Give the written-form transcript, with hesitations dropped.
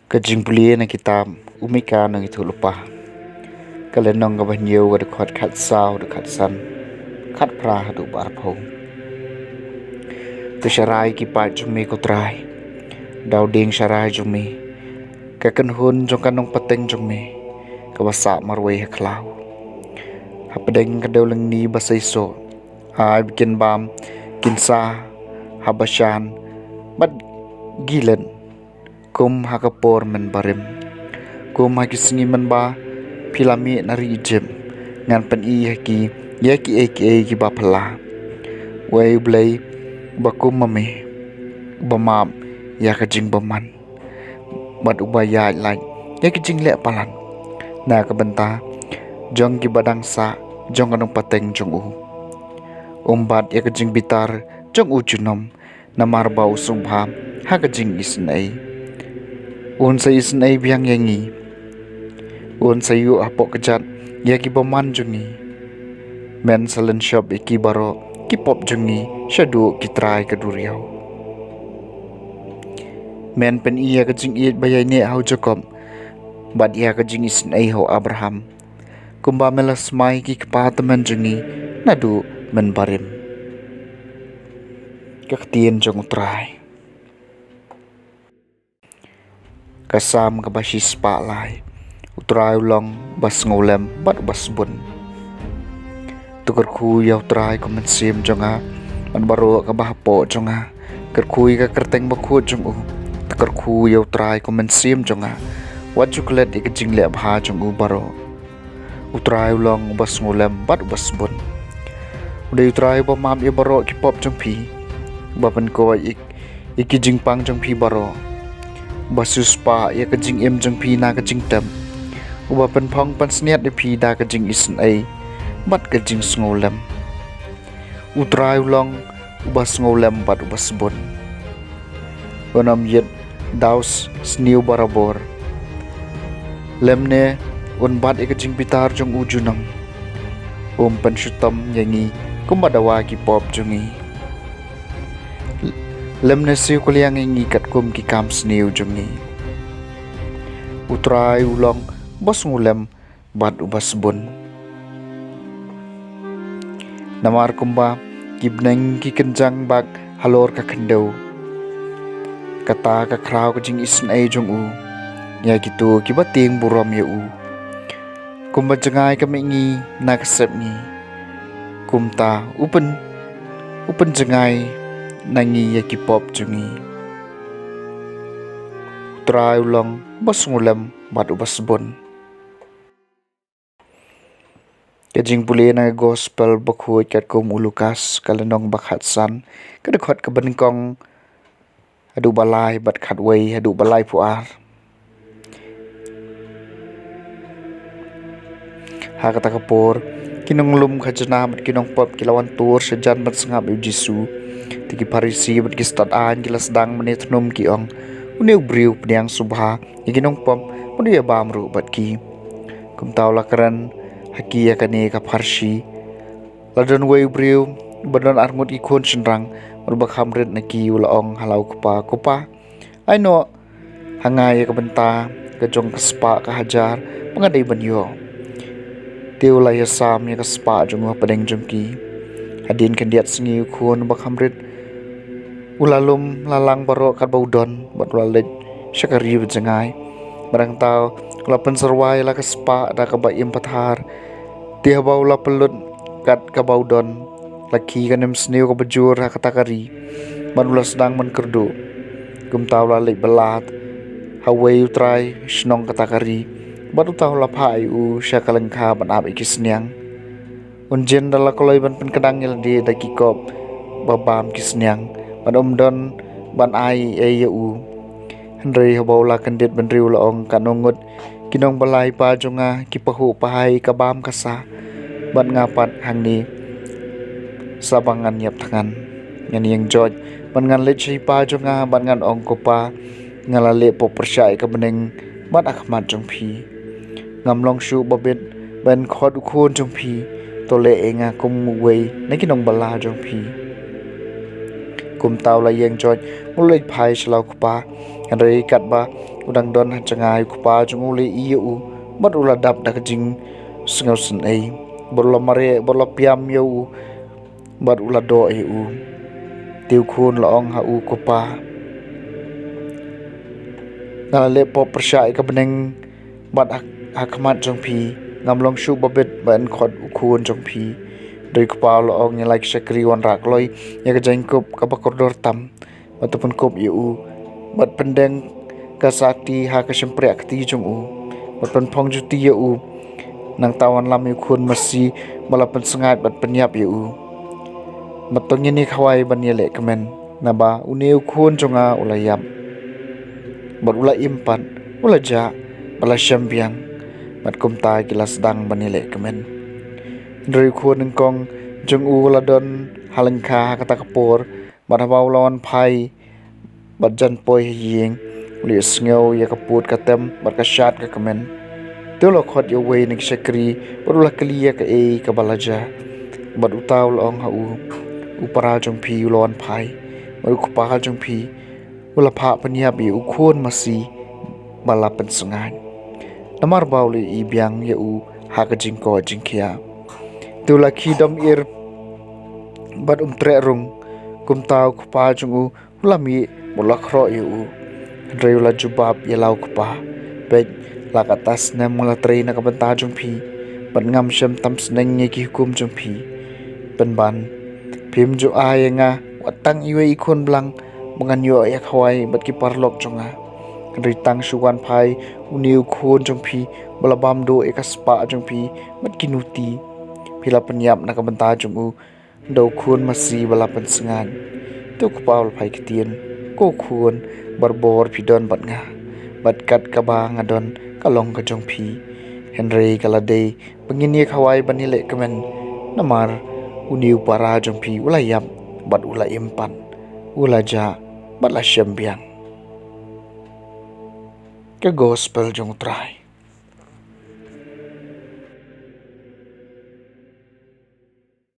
Kajing na kitab umika nang itu lupa. Kalenong kabanyo ga dekat kat sao dekat san. Kat pra du barpong. Tu syarai ki pa jumi ko try. Daw ding syarai jumi. Kakan hun jong kanong pateng jumi. Kawasa marway haklaw. Hapadeng kadaw lang ni basayso. Ay bikin bam kinsa habasyan. Bad gilen. Kum hakapor men barim. Kum hakisingi men ba pilami nari jem. Ngan pen i haki yaki eki ba pala. Way blay bakum mame. Bamam ya kajing baman. Bad ubaya like ya kajing le palan. Na kabenta jong ki badang sa jong kanong pateng jong u. Umbat ya kajing bitar jong u junom. Namar bau sumbha ha kajing isnay. Un sa isnay biyang yangi. Un sa yu apok kejat yaki baman jungi. Men salen shop iki baro kipop jungi syadu kitrai keduriau. Men pen iya kejing iit bayai ne hau jokom. Bad iya kejing isnay hau Abraham. Kumba melas mai ki kepatemen jungi nadu men barim. Kaktian jong utrai. Kasam kabasis pa lai. Utrai ulong bas ngolem bat bas bun. Tukar kui ya utrai komensim jonga. Man baro kabahapo jonga. Kerkui ka kerteng bakut jong u. Tukar kui ya utrai komensim jonga. Waju kulet ikajing le abha jong u baro. Utrai ulong bas ngolem bat bas bun. Udah utrai pamam ya baro kipop jong pi. Bapan ko ikijing pang jong pi baro. Basus pa ya kajing em jeng pi na kajing tem. Uba pen pong pan sniat de pi da kajing isen ay. Bat kajing ngolem. Utrai ulong uba ngolem bat uba sebon. Onam yet daus sniu barabor. Lemne un bat ya kajing pitar jong ujunam. Pan syutam yangi kumbadawa ki pop jongi. Lemne siu kuliang ingi kat kum ki kam sniu jongi. Utrai ulong bos ngulem bat ubas bun. Namar kumba kibneng ki kenjang bak halor ka kendau. Kata ka kraw ka jing isen ay jong u. Ya gitu kibating buram ya u. Kumba jengai kami ingi na kasep ngi. Kumta upen jengai nangi ya kipop jungi. Utrai ulong bos ngulem bat ubas bun. Kajing puli na gospel bakhuit kat kum ulukas kalenong bakhat san. Kadekot kabenengkong adu balai bat khatway adu balai puar. Ha kata kapor kinong lum khajana bat kinong pop kilawan tur sejan bat sengap yu jisu. Tiki parisi bat kistat an kilas dang menit num ki ong. Uniu briu pediang subha ikinong pom mudia bamru bat ki. Kum tau lakaran haki yakani ka parsi. Ladon wei briu badon arngut ikon senrang berbak hamrit naki ula ong halau kupa. Aino hangai ka benta kejong kespa ka hajar pengadai banyo. Tiu la yasam ya kespa jong padeng jongki. Hadin kandiat sengi ukun bak hamrit. Ulalum lalang baro kat baudon bat ulalej syakari berjengai. Barang tau kulapan serwai la kespa da ka baim pathar. Dia bau la pelut kat ka baudon. Laki kanem sniu ka bejur ha katakari. Ban ula sedang menkerdu. Kum tau la lej belat. Hawai utrai snong katakari. Baru tau la pai u syakalengka ban ap ikisniang. Unjen dala koloi ban penkadangil di daki kop babam kisniang. Ban don ban ai u. Henry habaula kendit ban riu laong kanungut kinong balai pa jonga kipahu pahai kabam kasa. Ban ngapat hangni sabangan yap tangan. Ngan yang joj ban ngan lech pa jonga ban ngan ong kopa ngalale po persyai ka beneng ban akhmat jong pi. Ngamlong syu babit ban khot ukun jong pi. Tole enga kum wei na kinong bala jong pi. kum tau la yeng joj mulai phai chlau kupa rei kat ba udang don han changai kupa jung ule iu mat ula dap dak jing sngau sun ei borla mare borla piam yo bat ula do eu tiu khun la ong ha u kupa na le po persai ka beneng bat akmat jong pi ngamlong shu babet ban khot khun jong pi doi kupa la ong like sakri wan rak loi ya ka jeng kop ka bakordor tam ataupun kop eu bat pendeng ka sakti ha ka sempre akti jong u bat pen phong ju ti eu nang tawan lam yu khun masi balapan sengat bat penyap eu matong ni khawai ban ye le kemen na ba uneu khun jonga ulayap bat ula impan ula ja bala syambiang bat kum tai kilas dang ban ye le kemen ndri khun ning kong jong u la don halengkha kata kapor bat habaw lawan phai bat jan poi yeng li sngew ya kaput katem bat ka shat ka kemen telo khot yo we ning sakri bat ula kliya ka e ka balaja bat utaw long ha u upara jong pi ulon phai maru kupa jong pi ula pha panya bi u khon masi bala pen sungai namar bauli i biang ye u ha ka jing ko jing khia tula khi dom ir bat tre rung kum taw kupa jong u ula mi bola khro ye u rei ula jubab ye lau kupa be la ka tas na mula tre na ka banta jong pi bat ngam sham tam sneng ye ki hukum jong pi pen ban phim jo ayenga watang iwe ikon blang mangan yo yak hawai bat ki parlok jonga ritang suwan phai uniu khon jong phi balabam do ekaspa jong phi bat kinuti phila penyap na kabanta jong u do khon masi balapan sengan to kupaul phai kitien ko khon barbor pidon bat nga bat kat kaba ngadon kalong ka jong phi henry kalade pengini khawai banile kemen namar uniu para jong pi ula yap bat ula impan ula ja bat la syambiang ke gospel jong trai